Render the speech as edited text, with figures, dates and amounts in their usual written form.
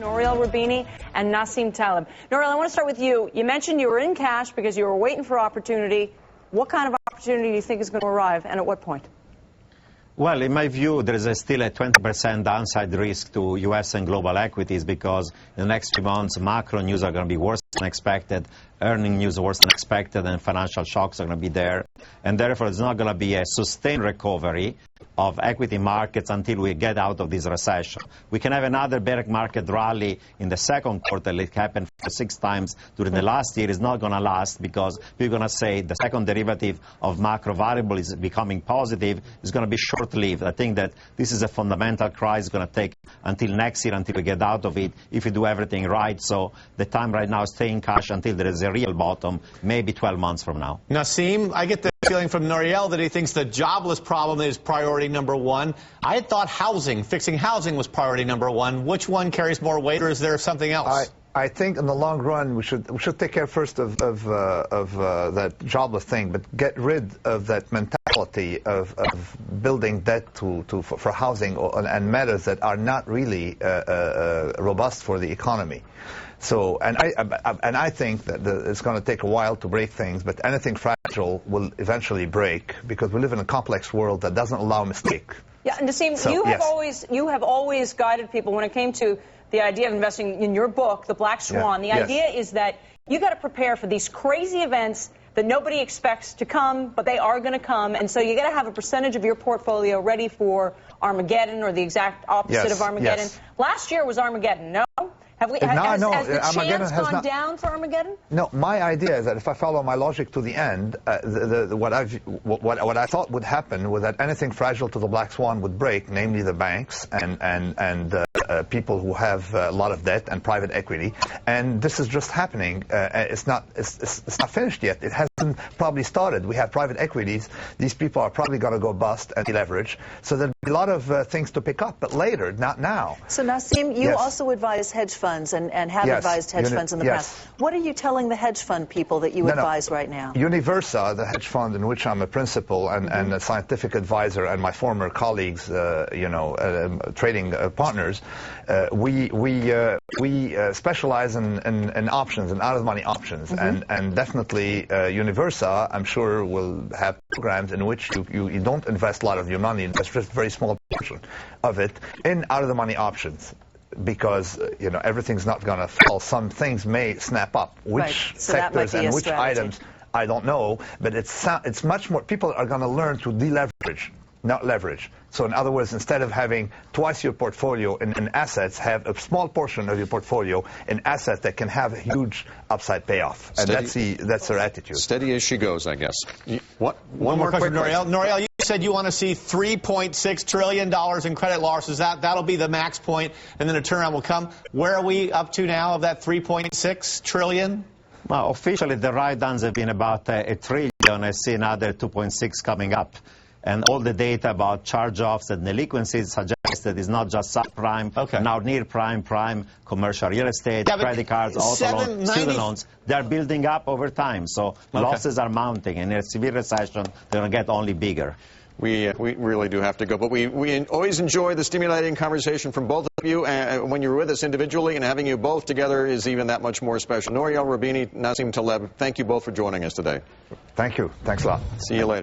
Nouriel Roubini and Nassim Taleb. Nouriel, I want to start with you. You mentioned you were in cash because you were waiting for opportunity. What kind of opportunity do you think is going to arrive, and at what point? Well, in my view, there is still a 20% downside risk to U.S. and global equities because in the next few months, macro news are going to be worse than expected, earning news worse than expected, and financial shocks are going to be there. And therefore, it's not going to be a sustained recovery of equity markets until we get out of this recession. We can have another bear market rally in the second quarter. It happened 6 times during the last year. It's not going to last because we're going to say the second derivative of macro variable is becoming positive. It's going to be short-lived. I think that this is a fundamental crisis. It's going to take until next year until we get out of it if we do everything right. So the time right now is stay in cash until there is a real bottom, maybe 12 months from now. Nassim, I get the feeling from Nouriel that he thinks the jobless problem is priority number one. I had thought fixing housing was priority number one. Which one carries more weight, or is there something else? I think in the long run we should take care first of that jobless thing, but get rid of that mentality of building debt for housing and matters that are not really robust for the economy. So, and I think that it's going to take a while to break things, but anything fragile will eventually break because we live in a complex world that doesn't allow mistake. Yeah, and Nassim, so, you have always guided people when it came to the idea of investing in your book, The Black Swan. The idea is that you got to prepare for these crazy events that nobody expects to come, but they are going to come, and so you got to have a percentage of your portfolio ready for Armageddon or the exact opposite of Armageddon. Last year was Armageddon, no? Has the chance gone down for Armageddon? No, my idea is that if I follow my logic to the end, what I thought would happen was that anything fragile to the Black Swan would break, namely the banks and people who have a lot of debt and private equity, and this is just happening. It's not finished yet. It hasn't probably started. We have private equities. These people are probably going to go bust and deleverage. So there'll be a lot of things to pick up, but later, not now. So Nassim, you also advise hedge funds and have advised hedge funds in the past. What are you telling the hedge fund people that you advise right now? Universa, the hedge fund in which I'm a principal and a scientific advisor, and my former colleagues, trading partners, we specialize in options and out-of-the-money options, and definitely Universa, I'm sure, will have programs in which you don't invest a lot of your money, invest just a very small portion of it in out-of-the-money options. Because everything's not going to fall. Some things may snap up. Which sectors and which items, I don't know. But it's much more. People are going to learn to deleverage, not leverage. So in other words, instead of having twice your portfolio in assets, have a small portion of your portfolio in assets that can have a huge upside payoff. And that's their attitude. Steady as she goes, I guess. One more question, Nouriel. Nouriel, you said you want to see $3.6 trillion in credit losses. That'll be the max point, and then a turnaround will come. Where are we up to now of that $3.6 trillion? Well, officially, the write-downs have been about $1 trillion. I see another 2.6 coming up. And all the data about charge-offs and delinquencies suggests that it's not just subprime, now near prime, commercial real estate, credit cards, auto loans, student loans. They're building up over time. So losses are mounting. And in a severe recession, they're going to get only bigger. We really do have to go. But we always enjoy the stimulating conversation from both of you. When you're with us individually, and having you both together is even that much more special. Nouriel Roubini, Nassim Taleb, thank you both for joining us today. Thank you. Thanks a lot. See you later.